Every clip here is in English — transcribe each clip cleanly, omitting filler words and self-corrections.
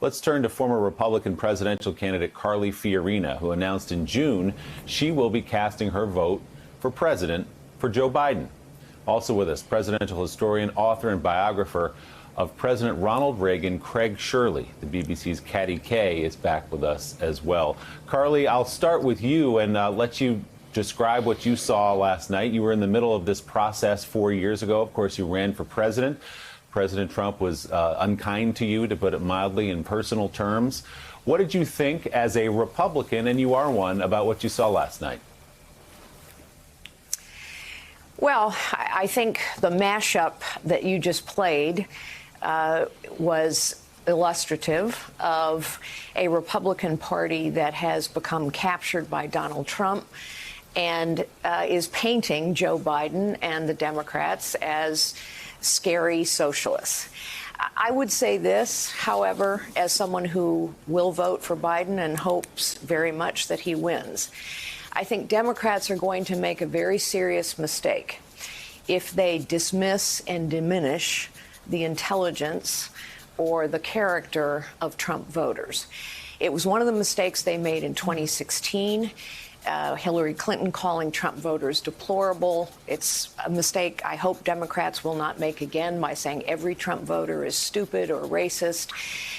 Let's turn to former Republican presidential candidate Carly Fiorina, who announced in June she will be casting her vote for president for Joe Biden. Also with us, presidential historian, author, and biographer of President Ronald Reagan, Craig Shirley. The BBC's Katty Kay is back with us as well. Carly, I'll start with you and let you describe what you saw last night. You were in the middle of this process 4 years ago. Of course, you ran for president. President Trump was unkind to you, to put it mildly, in personal terms. What did you think as a Republican, and you are one, about what you saw last night? Well, I think the mashup that you just played was illustrative of a Republican Party that has become captured by Donald Trump and is painting Joe Biden and the Democrats as scary socialists. I would say this, however, as someone who will vote for Biden and hopes very much that he wins. I think Democrats are going to make a very serious mistake if they dismiss and diminish the intelligence or the character of Trump voters. It was one of the mistakes they made in 2016. Hillary Clinton calling Trump voters deplorable. It's a mistake I hope Democrats will not make again by saying every Trump voter is stupid or racist.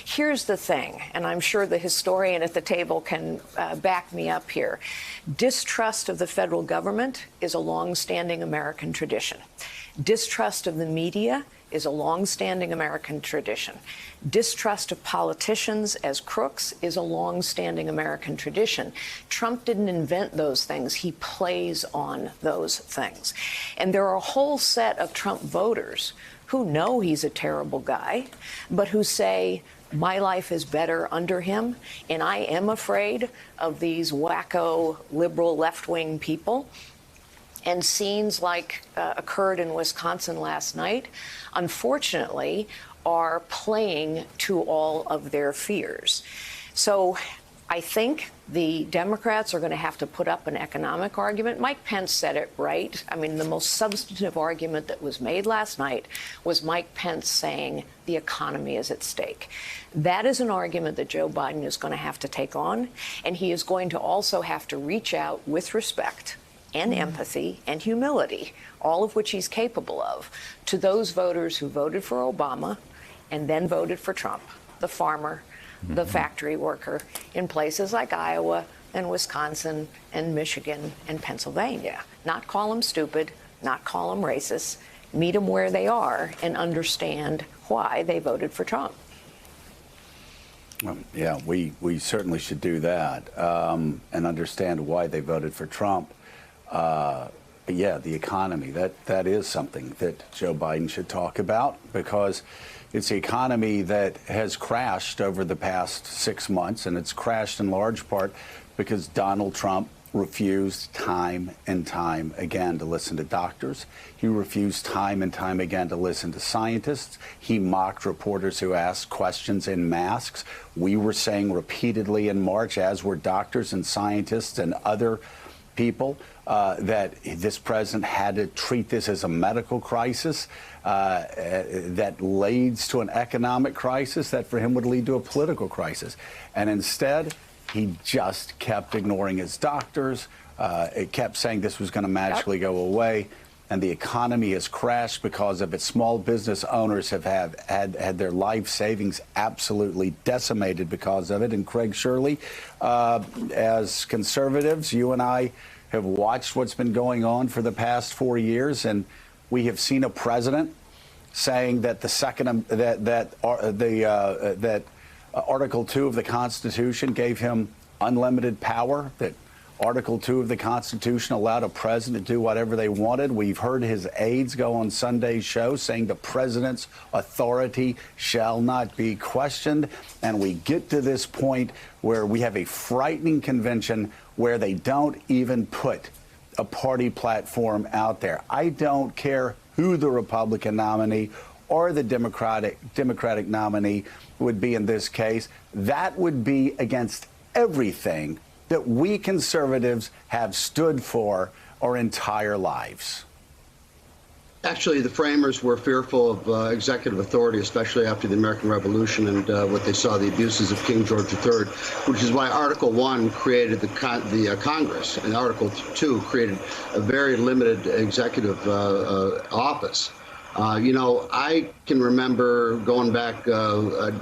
Here's the thing, and I'm sure the historian at the table can back me up here. Distrust of the federal government is a long-standing American tradition. Distrust of the media is a long-standing American tradition. Distrust of politicians as crooks is a long-standing American tradition. Trump didn't invent those things. He plays on those things. And there are a whole set of Trump voters who know he's a terrible guy, but who say, my life is better under him, and I am afraid of these wacko liberal left-wing people. And scenes like occurred in Wisconsin last night, unfortunately, are playing to all of their fears. So I think the Democrats are going to have to put up an economic argument. Mike Pence said it right. I mean, the most substantive argument that was made last night was Mike Pence saying the economy is at stake. That is an argument that Joe Biden is going to have to take on, and he is going to also have to reach out with respect and empathy and humility, all of which he's capable of, to those voters who voted for Obama and then voted for Trump, the farmer, the factory worker in places like Iowa and Wisconsin and Michigan and Pennsylvania. Not call them stupid, not call them racist, meet them where they are and understand why they voted for Trump. Yeah, we certainly should do that and understand why they voted for Trump. Yeah, the economy, that is something that Joe Biden should talk about, because it's the economy that has crashed over the past 6 months, and it's crashed in large part because Donald Trump refused time and time again to listen to doctors. He refused time and time again to listen to scientists. He mocked reporters who asked questions in masks. We were saying repeatedly in March, as were doctors and scientists and other people, that this president had to treat this as a medical crisis that leads to an economic crisis that for him would lead to a political crisis. And instead, he just kept ignoring his doctors. It kept saying this was going to magically go away. And the economy has crashed because of it. Small business owners have had their life savings absolutely decimated because of it. And Craig Shirley, as conservatives, you and I have watched what's been going on for the past 4 years, and we have seen a president saying that that Article 2 of the Constitution gave him unlimited power, that Article 2 of the Constitution allowed a president to do whatever they wanted. We've heard his aides go on Sunday's show saying the president's authority shall not be questioned. And we get to this point where we have a frightening convention where they don't even put a party platform out there. I don't care who the Republican nominee or the Democratic nominee would be in this case. That would be against everything that we conservatives have stood for our entire lives. Actually, the framers were fearful of executive authority, especially after the American Revolution and what they saw, the abuses of King George III, which is why Article 1 created the Congress, and Article 2 created a very limited executive office. I can remember going back a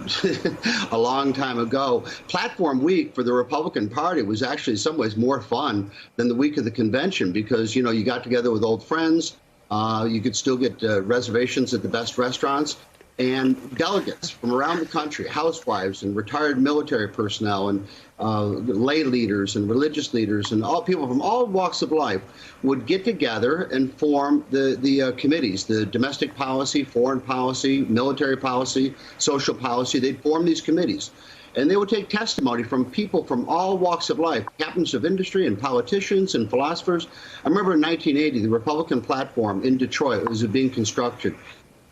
long time ago, Platform Week for the Republican Party was actually in some ways more fun than the week of the convention because, you got together with old friends. You could still get reservations at the best restaurants, and delegates from around the country, housewives and retired military personnel and lay leaders and religious leaders and all people from all walks of life would get together and form the committees, the domestic policy, foreign policy, military policy, social policy. They'd form these committees. And they would take testimony from people from all walks of life, captains of industry and politicians and philosophers. I remember in 1980, the Republican platform in Detroit was being constructed.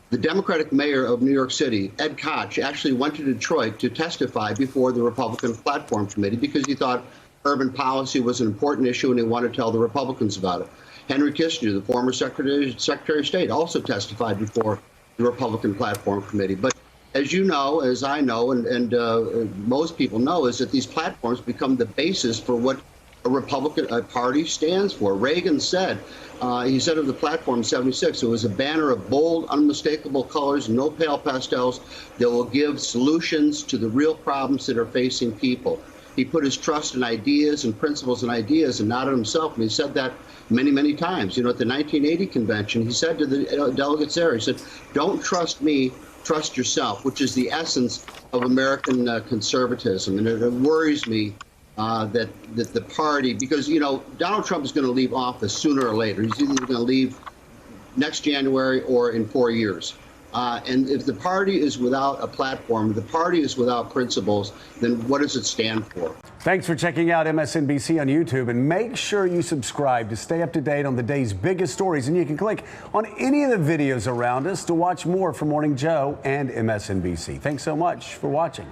The Democratic mayor of New York City, Ed Koch, actually went to Detroit to testify before the Republican Platform Committee because he thought urban policy was an important issue and he wanted to tell the Republicans about it. Henry Kissinger, the former Secretary of State, also testified before the Republican Platform Committee. But as you know, as I know, and most people know, is that these platforms become the basis for what a Republican Party stands for. Reagan said, he said of the platform in '76, it was a banner of bold, unmistakable colors, no pale pastels that will give solutions to the real problems that are facing people. He put his trust in ideas and principles and ideas and not in himself, and he said that many, many times. At the 1980 convention, he said to the delegates there, he said, "Don't trust me, trust yourself," which is the essence of American conservatism. And it worries me that the party, because, Donald Trump is going to leave office sooner or later. He's either going to leave next January or in 4 years. And if the party is without a platform, the party is without principles, then what does it stand for? Thanks for checking out MSNBC on YouTube, and make sure you subscribe to stay up to date on the day's biggest stories. And you can click on any of the videos around us to watch more from Morning Joe and MSNBC. Thanks so much for watching.